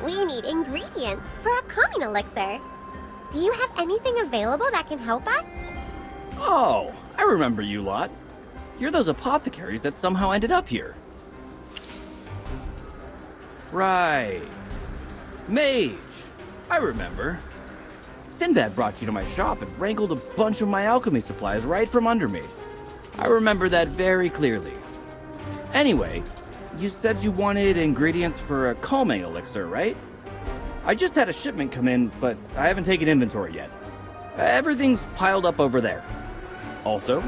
We need ingredients for a calming elixir. Do you have anything available that can help us? Oh, I remember you lot. You're those apothecaries that somehow ended up here. Right. Mage. I remember. Sinbad brought you to my shop and wrangled a bunch of my alchemy supplies right from under me. I remember that very clearly. Anyway, you said you wanted ingredients for a calming elixir, right? I just had a shipment come in, but I haven't taken inventory yet. Everything's piled up over there. Also,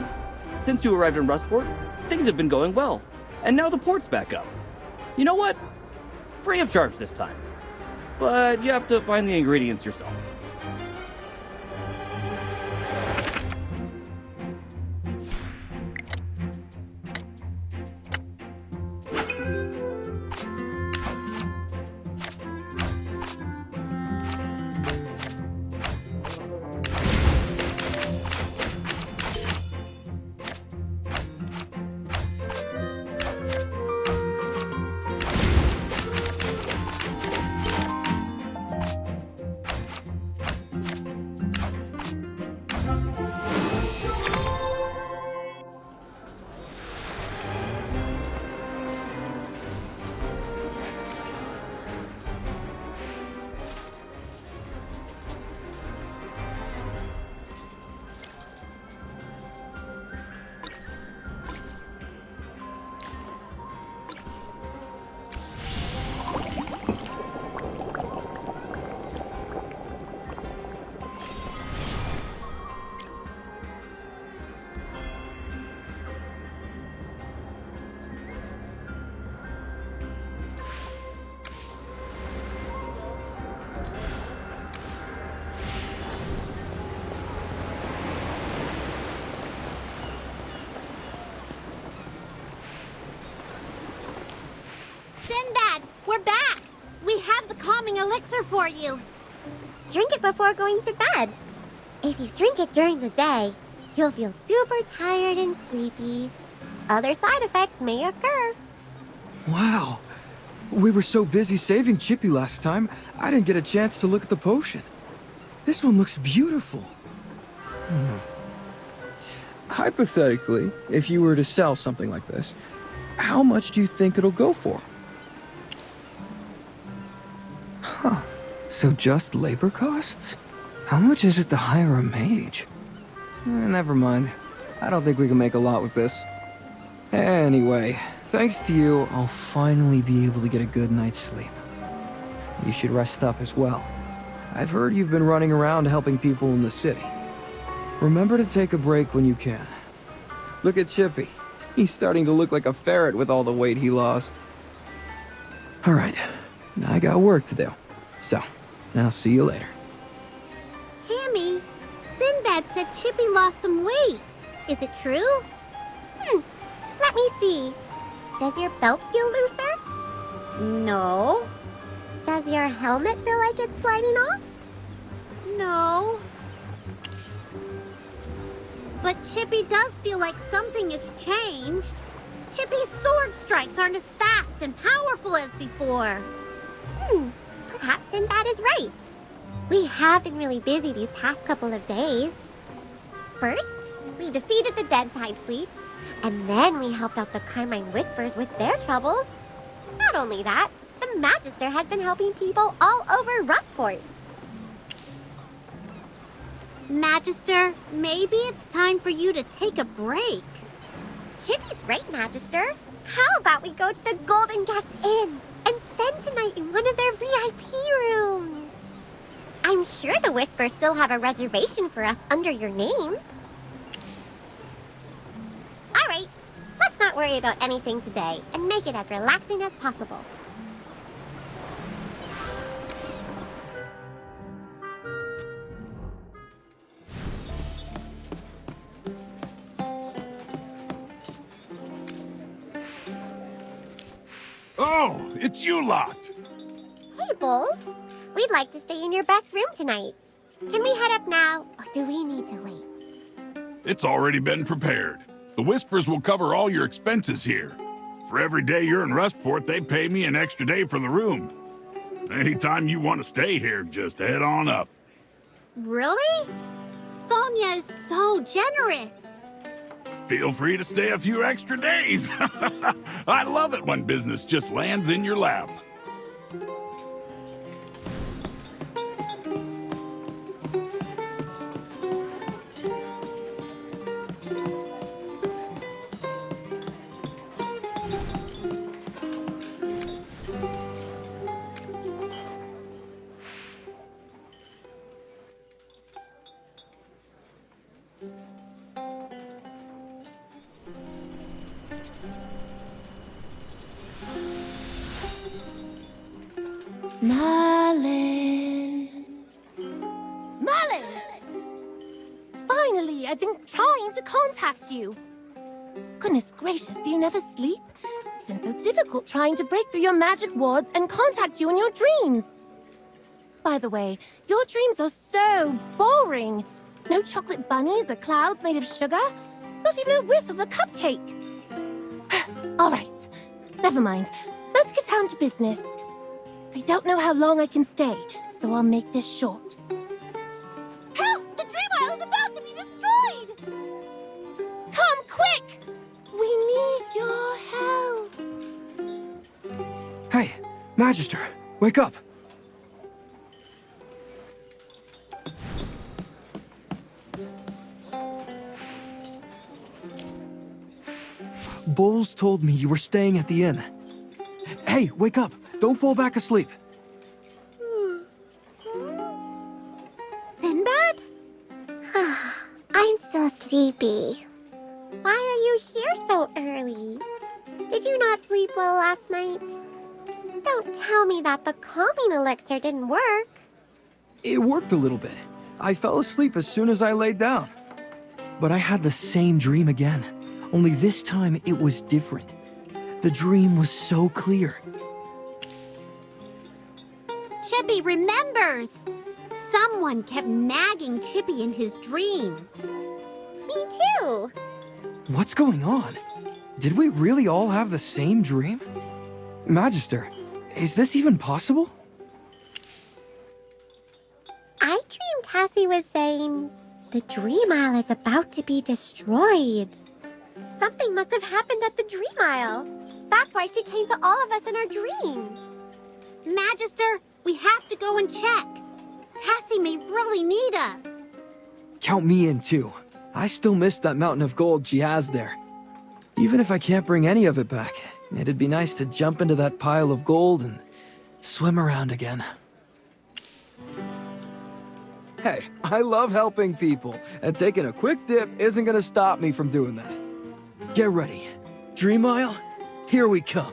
since you arrived in Rustport, things have been going well, and now the port's back up. You know what? Free of charge this time. But you have to find the ingredients yourself. Sinbad, we're back! We have the calming elixir for you. Drink it before going to bed. If you drink it during the day, you'll feel super tired and sleepy. Other side effects may occur. Wow. We were so busy saving Chippy last time, I didn't get a chance to look at the potion. This one looks beautiful. Hypothetically, if you were to sell something like this, how much do you think it'll go for? Huh. So just labor costs? How much is it to hire a mage? Never mind. I don't think we can make a lot with this. Anyway, thanks to you, I'll finally be able to get a good night's sleep. You should rest up as well. I've heard you've been running around helping people in the city. Remember to take a break when you can. Look at Chippy. He's starting to look like a ferret with all the weight he lost. Alright, I got work to do. So, I'll see you later. Hammy, Sinbad said Chippy lost some weight. Is it true? Let me see. Does your belt feel looser? No. Does your helmet feel like it's sliding off? No. But Chippy does feel like something has changed. Chippy's sword strikes aren't as fast and powerful as before. Perhaps Sinbad is right. We have been really busy these past couple of days. First, we defeated the Dead Tide fleet, and then we helped out the Carmine Whispers with their troubles. Not only that, the Magister has been helping people all over Rustport. Magister, maybe it's time for you to take a break. Chippy's right, Magister. How about we go to the Golden Guest Inn and spend tonight in one of their VIP rooms? I'm sure the Whispers still have a reservation for us under your name. All right, let's not worry about anything today and make it as relaxing as possible. Oh, it's you lot! Hey, Bulls. We'd like to stay in your best room tonight. Can we head up now, or do we need to wait? It's already been prepared. The Whispers will cover all your expenses here. For every day you're in Rustport, they pay me an extra day for the room. Anytime you want to stay here, just head on up. Really? Sonia is so generous. Feel free to stay a few extra days. I love it when business just lands in your lap. Merlin. Merlin! Finally, I've been trying to contact you. Goodness gracious, do you never sleep? It's been so difficult trying to break through your magic wards and contact you in your dreams. By the way, your dreams are so boring. No chocolate bunnies or clouds made of sugar. Not even a whiff of a cupcake. All right, never mind. Let's get down to business. I don't know how long I can stay, so I'll make this short. Help! The Dream Isle is about to be destroyed! Come, quick! We need your help. Hey, Magister, wake up! Bowles told me you were staying at the inn. Hey, wake up! Don't fall back asleep. Sinbad? I'm still sleepy. Why are you here so early? Did you not sleep well last night? Don't tell me that the calming elixir didn't work. It worked a little bit. I fell asleep as soon as I laid down. But I had the same dream again. Only this time it was different. The dream was so clear. Chippy remembers. Someone kept nagging Chippy in his dreams. Me too. What's going on? Did we really all have the same dream? Magister, is this even possible? I dreamed Cassie was saying the Dream Isle is about to be destroyed. Something must have happened at the Dream Isle. That's why she came to all of us in our dreams. Magister, we have to go and check. Tassie may really need us. Count me in too. I still miss that mountain of gold she has there. Even if I can't bring any of it back, it'd be nice to jump into that pile of gold and swim around again. Hey, I love helping people, and taking a quick dip isn't gonna stop me from doing that. Get ready. Dream Isle, here we come.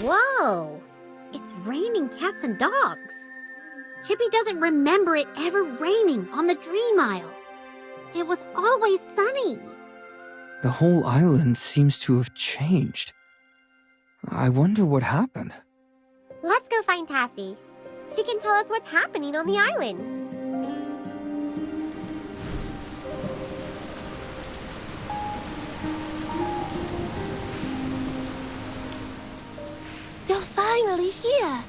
Whoa! It's raining cats and dogs. Chippy doesn't remember it ever raining on the Dream Isle. It was always sunny. The whole island seems to have changed. I wonder what happened. Let's go find Tassie. She can tell us what's happening on the island. You're finally here.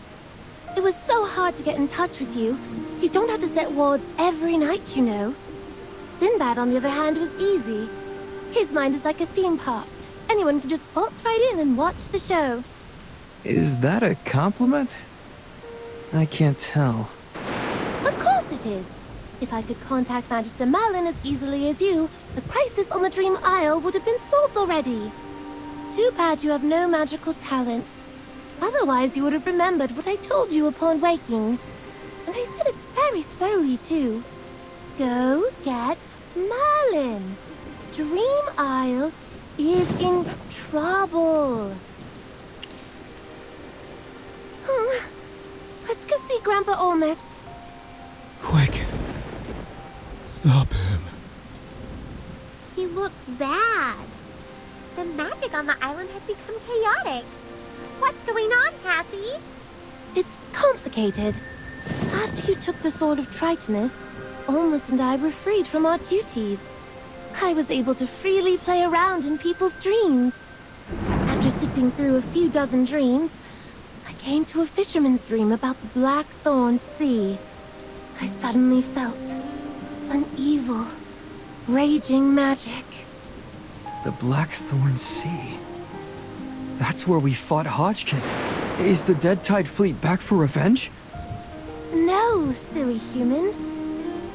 It was so hard to get in touch with you. You don't have to set wards every night, you know. Sinbad, on the other hand, was easy. His mind is like a theme park. Anyone can just waltz right in and watch the show. Is that a compliment? I can't tell. Of course it is. If I could contact Magister Merlin as easily as you, the crisis on the Dream Isle would have been solved already. Too bad you have no magical talent. Otherwise, you would have remembered what I told you upon waking. And I said it very slowly, too. Go get Merlin. Dream Isle is in trouble. Let's go see Grandpa Olmust. Quick. Stop him. He looks bad. The magic on the island has become chaotic. What's going on, Cassie? It's complicated. After you took the Sword of Tritonus, Olmus and I were freed from our duties. I was able to freely play around in people's dreams. After sifting through a few dozen dreams, I came to a fisherman's dream about the Blackthorn Sea. I suddenly felt an evil, raging magic. The Blackthorn Sea. That's where we fought Hodgkin. Is the Dead Tide fleet back for revenge? No, silly human.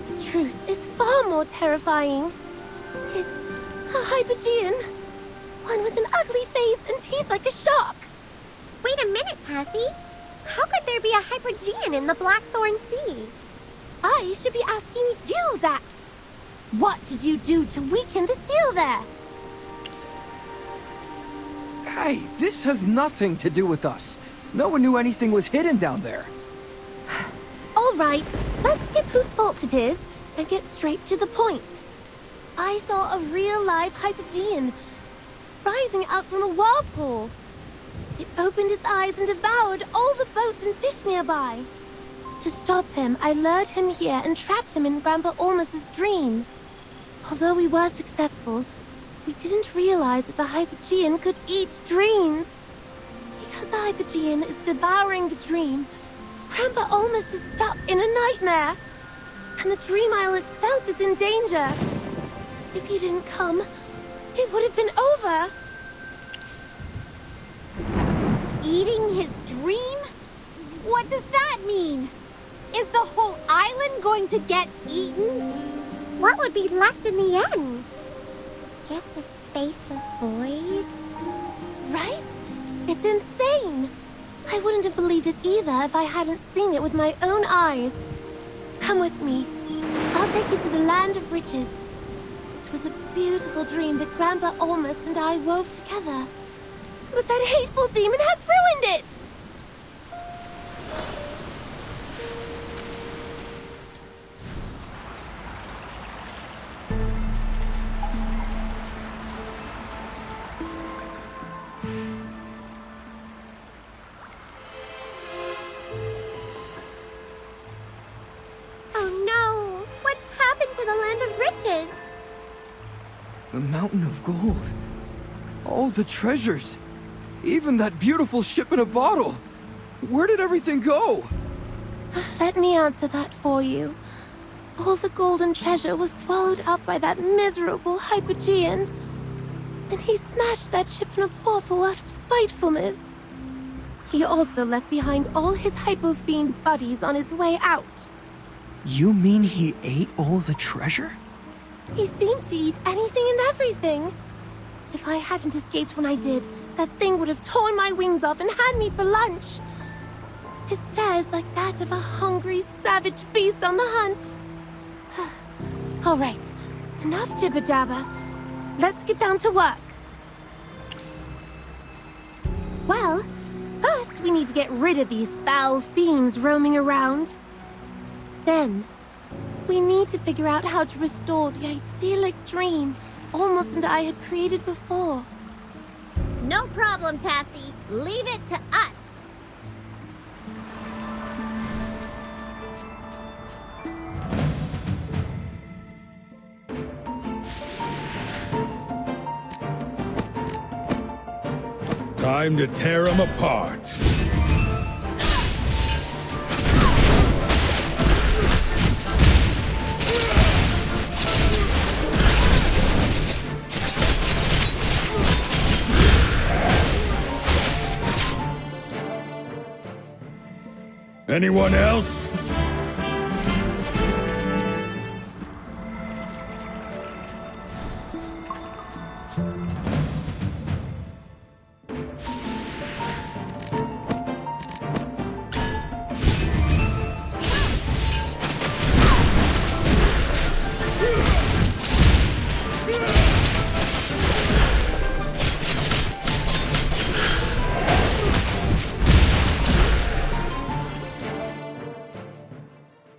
The truth is far more terrifying. It's a Hypogean. One with an ugly face and teeth like a shark. Wait a minute, Cassie. How could there be a Hypergean in the Blackthorn Sea? I should be asking you that. What did you do to weaken the seal there? Hey, this has nothing to do with us. No one knew anything was hidden down there. All right, let's skip whose fault it is and get straight to the point. I saw a real-life Hypogean rising up from a whirlpool. It opened its eyes and devoured all the boats and fish nearby. To stop him, I lured him here and trapped him in Grandpa Olmus's dream. Although we were successful, we didn't realize that the Hypogean could eat dreams. Because the Hypogean is devouring the dream, Grandpa Olmus is stuck in a nightmare. And the Dream Isle itself is in danger. If you didn't come, it would have been over. Eating his dream? What does that mean? Is the whole island going to get eaten? What would be left in the end? Just a spaceless void? Right? It's insane. I wouldn't have believed it either if I hadn't seen it with my own eyes. Come with me. I'll take you to the land of riches. It was a beautiful dream that Grandpa Olmus and I wove together. But that hateful demon has ruined it! Oh no! What's happened to the land of riches? The Mountain of Gold. All the treasures. Even that beautiful ship in a bottle. Where did everything go? Let me answer that for you. All the golden treasure was swallowed up by that miserable Hypogean. And he smashed that ship in a bottle out of spitefulness. He also left behind all his Hypofiend buddies on his way out. You mean he ate all the treasure? He seems to eat anything and everything. If I hadn't escaped when I did, that thing would have torn my wings off and had me for lunch. His stare is like that of a hungry, savage beast on the hunt. All right, enough jibber-jabber. Let's get down to work. Well, first we need to get rid of these foul fiends roaming around. Then, we need to figure out how to restore the idyllic dream Olmus and I had created before. No problem, Cassie. Leave it to us. Time to tear them apart. Anyone else?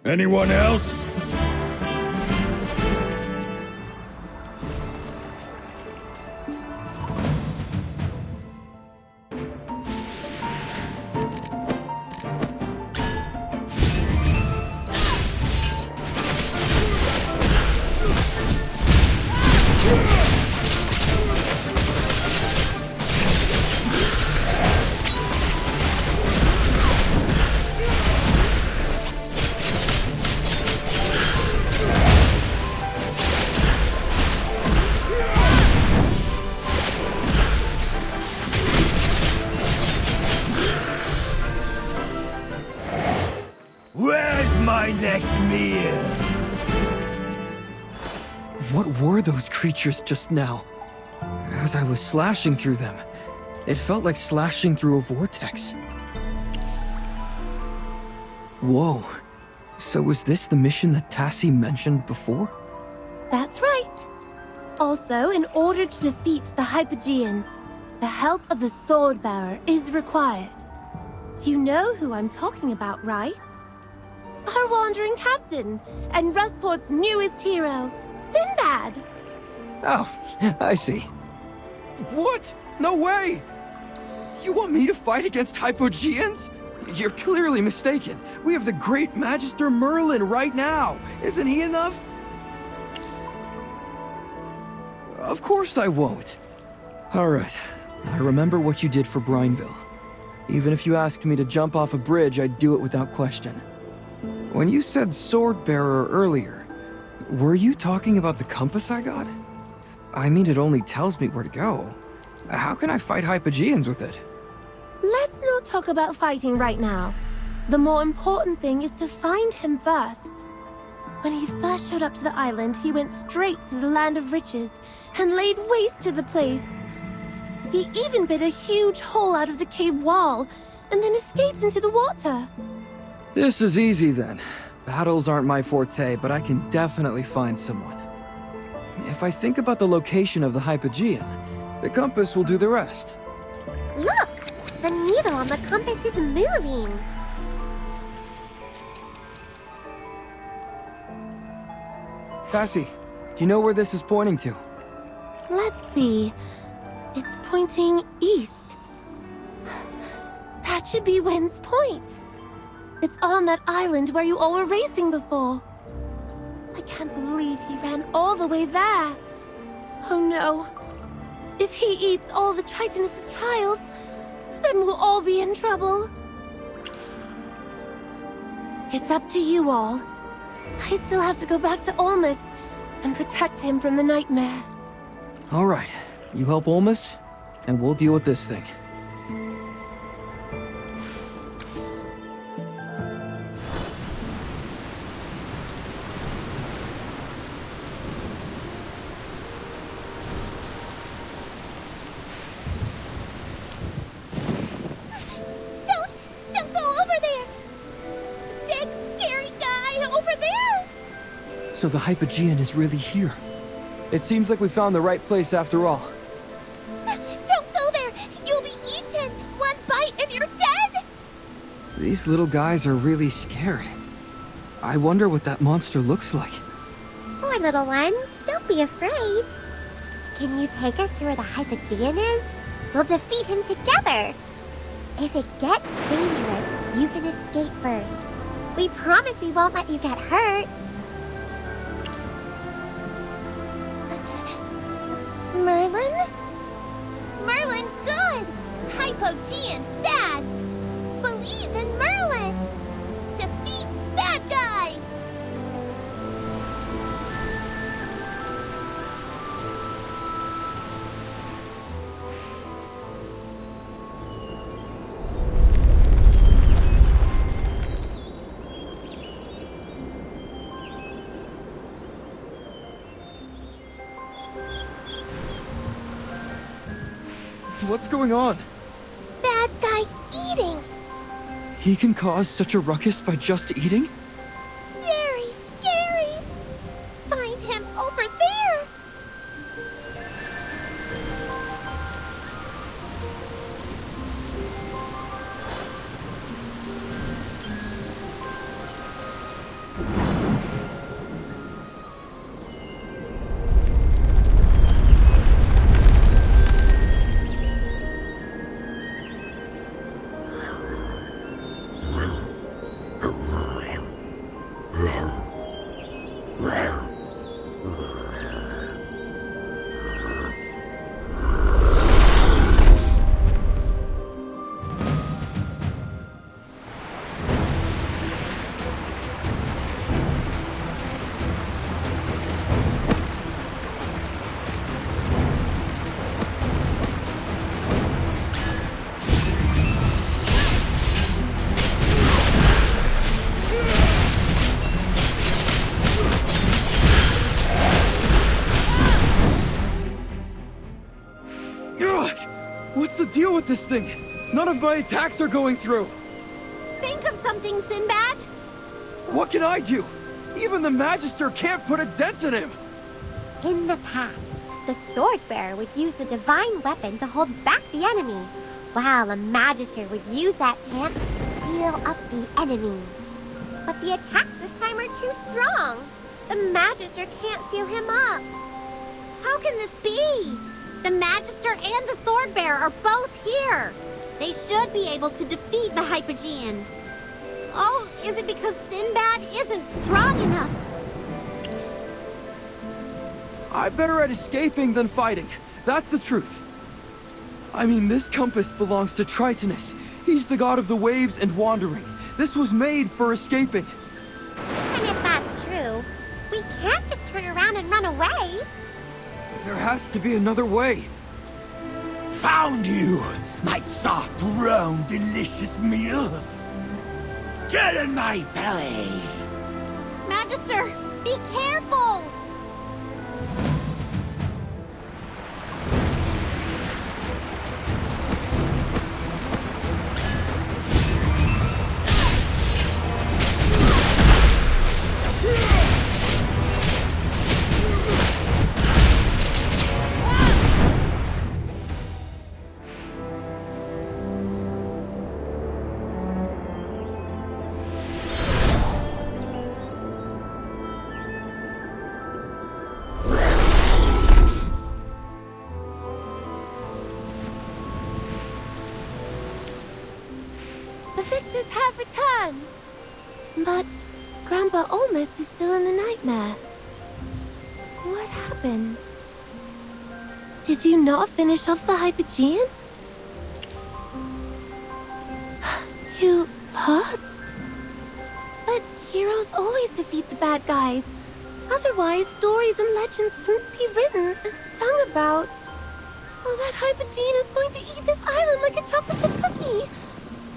Anyone else? were those creatures just now? As I was slashing through them, it felt like slashing through a vortex. Whoa. So was this the mission that Tassie mentioned before? That's right. Also, in order to defeat the Hypogean, the help of the Sword Bearer is required. You know who I'm talking about, right? Our wandering captain, and Rustport's newest hero, Sinbad. Oh, I see. What? No way! You want me to fight against Hypogeans? You're clearly mistaken. We have the great Magister Merlin right now. Isn't he enough? Of course I won't. Alright, I remember what you did for Brineville. Even if you asked me to jump off a bridge, I'd do it without question. When you said Sword Bearer earlier, were you talking about the compass I got? I mean, it only tells me where to go. How can I fight Hypogeans with it? Let's not talk about fighting right now. The more important thing is to find him first. When he first showed up to the island, he went straight to the Land of Riches and laid waste to the place. He even bit a huge hole out of the cave wall and then escaped into the water. This is easy then. Battles aren't my forte, but I can definitely find someone. If I think about the location of the Hypogean, the compass will do the rest. Look! The needle on the compass is moving. Tassie, do you know where this is pointing to? Let's see. It's pointing east. That should be Wind's Point. It's on that island where you all were racing before. I can't believe he ran all the way there. Oh no. If he eats all the Tritonus' trials, then we'll all be in trouble. It's up to you all. I still have to go back to Olmus and protect him from the nightmare. All right, you help Olmus, and we'll deal with this thing. Don't go over there! Big, scary guy over there! So the Hypogean is really here. It seems like we found the right place after all. Don't go there! You'll be eaten! One bite and you're dead! These little guys are really scared. I wonder what that monster looks like. Poor little ones, don't be afraid. Can you take us to where the Hypogean is? We'll defeat him together. If it gets dangerous, you can escape first. We promise we won't let you get hurt. Merlin? Merlin, good! Hypogean, bad! Believe in Merlin! Defeat bad guy! What's going on? Bad guy eating! He can cause such a ruckus by just eating? Very scary! Find him over there! What's the deal with this thing? None of my attacks are going through. Think of something, Sinbad! What can I do? Even the Magister can't put a dent in him. In the past, the sword bearer would use the divine weapon to hold back the enemy, while the Magister would use that chance to seal up the enemy. But the attacks this time are too strong. The Magister can't seal him up. How can this be? The Magister and the sword bearer are both here. They should be able to defeat the Hypogean. Oh, is it because Sinbad isn't strong enough? I'm better at escaping than fighting. That's the truth. I mean, this compass belongs to Tritonus. He's the god of the waves and wandering. This was made for escaping. Even if that's true, we can't just turn around and run away. There has to be another way. Found you, my soft, round, delicious meal. Get in my belly. Magister, be careful! The victors have returned. But Grandpa Olmus is still in the nightmare. What happened? Did you not finish off the Hypogean? You lost? But heroes always defeat the bad guys. Otherwise, stories and legends wouldn't be written and sung about. Oh, that Hypogean is going to eat this island like a chocolate chip cookie.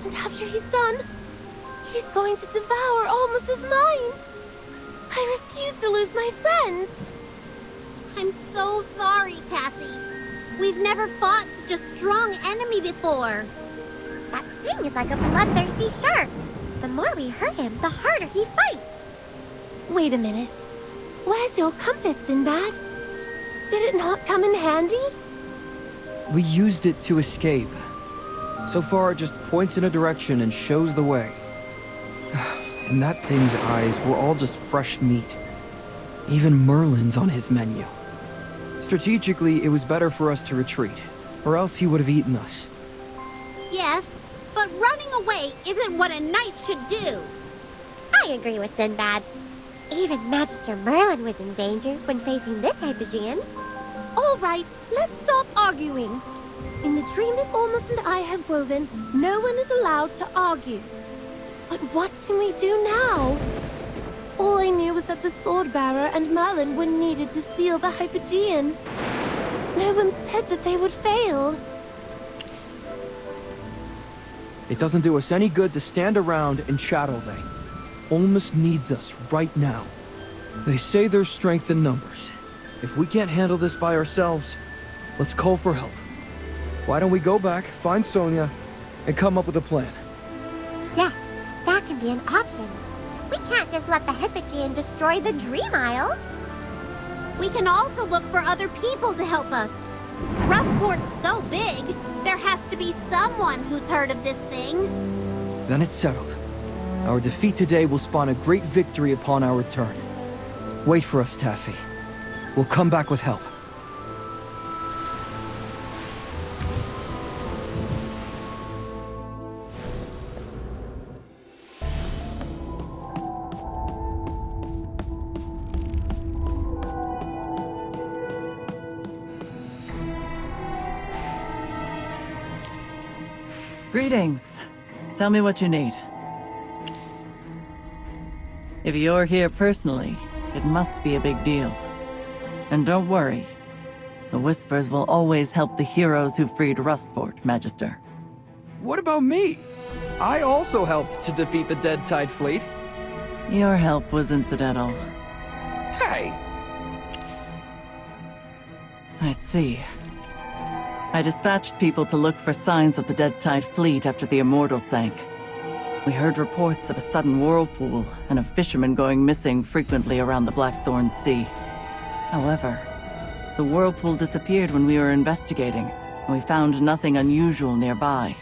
And after he's done, he's going to devour Olmus's mind. I refuse to lose my friend. I'm so sorry, Cassie. We've never fought such a strong enemy before. That thing is like a bloodthirsty shark. The more we hurt him, the harder he fights. Wait a minute. Where's your compass, Sinbad? Did it not come in handy? We used it to escape. So far, it just points in a direction and shows the way. And that thing's eyes were all just fresh meat. Even Merlin's on his menu. Strategically, it was better for us to retreat, or else he would have eaten us. Yes, but running away isn't what a knight should do. I agree with Sinbad. Even Magister Merlin was in danger when facing this Hypogean. All right, let's stop arguing. In the dream that Olmus and I have woven, no one is allowed to argue. But what can we do now? All I knew was that the Swordbearer and Merlin were needed to seal the Hypogean. No one said that they would fail. It doesn't do us any good to stand around and chat all day. Olmus needs us right now. They say there's strength in numbers. If we can't handle this by ourselves, let's call for help. Why don't we go back, find Sonia, and come up with a plan? Yes, that can be an option. We can't just let the Hypogean destroy the Dream Isle. We can also look for other people to help us. Rustport's so big, there has to be someone who's heard of this thing. Then it's settled. Our defeat today will spawn a great victory upon our return. Wait for us, Tassie. We'll come back with help. Greetings. Tell me what you need. If you're here personally, it must be a big deal. And don't worry. The Whispers will always help the heroes who freed Rustport, Magister. What about me? I also helped to defeat the Dead Tide fleet. Your help was incidental. Hey! I see. I dispatched people to look for signs of the Dead Tide fleet after the Immortal sank. We heard reports of a sudden whirlpool and of fishermen going missing frequently around the Blackthorn Sea. However, the whirlpool disappeared when we were investigating, and we found nothing unusual nearby,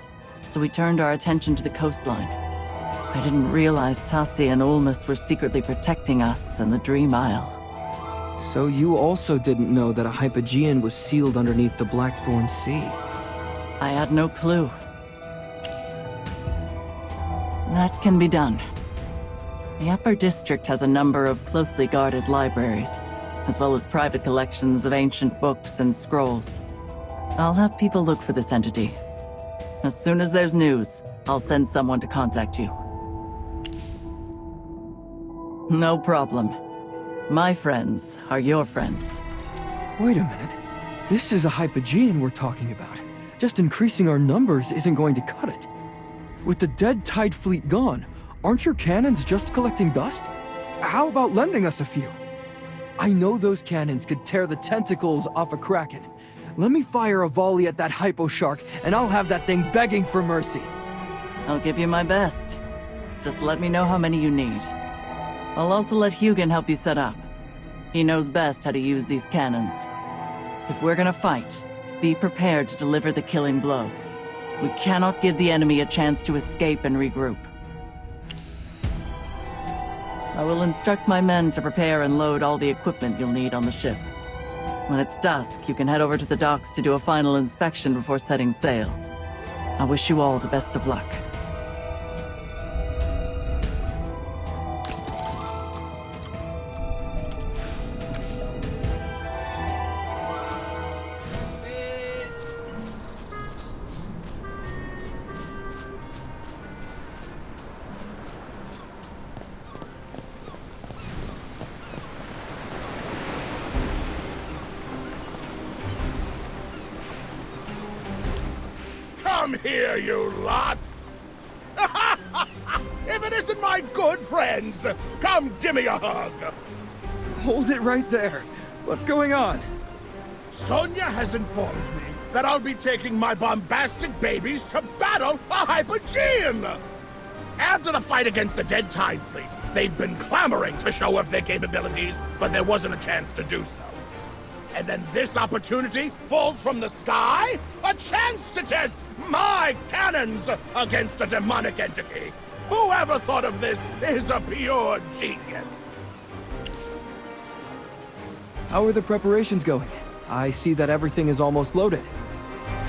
so we turned our attention to the coastline. I didn't realize Tassi and Olmus were secretly protecting us and the Dream Isle. So you also didn't know that a Hypogean was sealed underneath the Blackthorn Sea? I had no clue. That can be done. The Upper District has a number of closely guarded libraries, as well as private collections of ancient books and scrolls. I'll have people look for this entity. As soon as there's news, I'll send someone to contact you. No problem. My friends are your friends. Wait a minute. This is a Hypogean we're talking about. Just increasing our numbers isn't going to cut it. With the Dead Tide fleet gone, aren't your cannons just collecting dust? How about lending us a few? I know those cannons could tear the tentacles off a Kraken. Let me fire a volley at that Hypo Shark, and I'll have that thing begging for mercy. I'll give you my best. Just let me know how many you need. I'll also let Hugin help you set up. He knows best how to use these cannons. If we're gonna fight, be prepared to deliver the killing blow. We cannot give the enemy a chance to escape and regroup. I will instruct my men to prepare and load all the equipment you'll need on the ship. When it's dusk, you can head over to the docks to do a final inspection before setting sail. I wish you all the best of luck. Come here, you lot! If it isn't my good friends, come give me a hug! Hold it right there. What's going on? Sonia has informed me that I'll be taking my bombastic babies to battle a Hypogean! After the fight against the Dead Tide fleet, they've been clamoring to show off their capabilities, but there wasn't a chance to do so. And then this opportunity falls from the sky? A chance to test my cannons against a demonic entity! Whoever thought of this is a pure genius! How are the preparations going? I see that everything is almost loaded.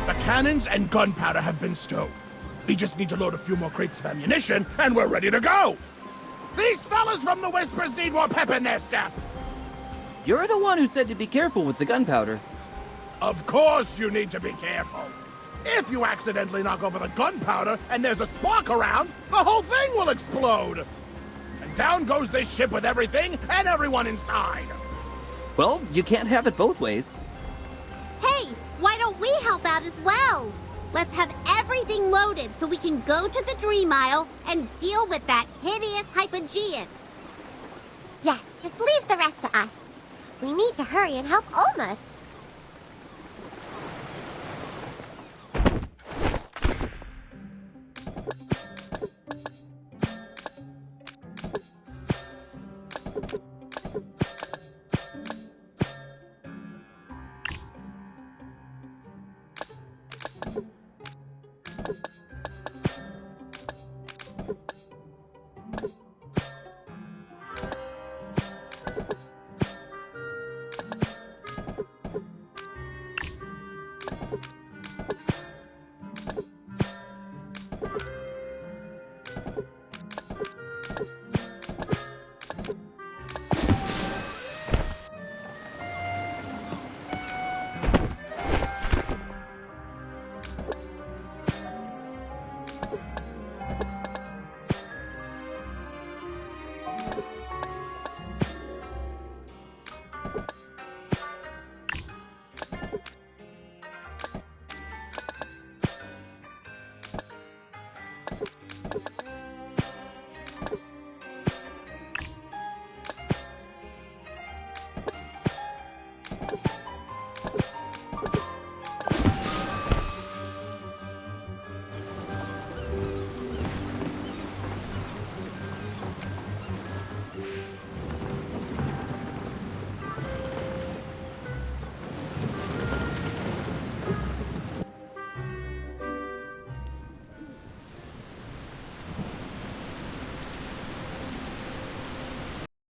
The cannons and gunpowder have been stowed. We just need to load a few more crates of ammunition, and we're ready to go! These fellas from the Whispers need more pep in their step! You're the one who said to be careful with the gunpowder. Of course you need to be careful. If you accidentally knock over the gunpowder and there's a spark around, the whole thing will explode! And down goes this ship with everything and everyone inside! Well, you can't have it both ways. Hey, why don't we help out as well? Let's have everything loaded so we can go to the Dream Isle and deal with that hideous Hypogean. Yes, just leave the rest to us. We need to hurry and help Olmus.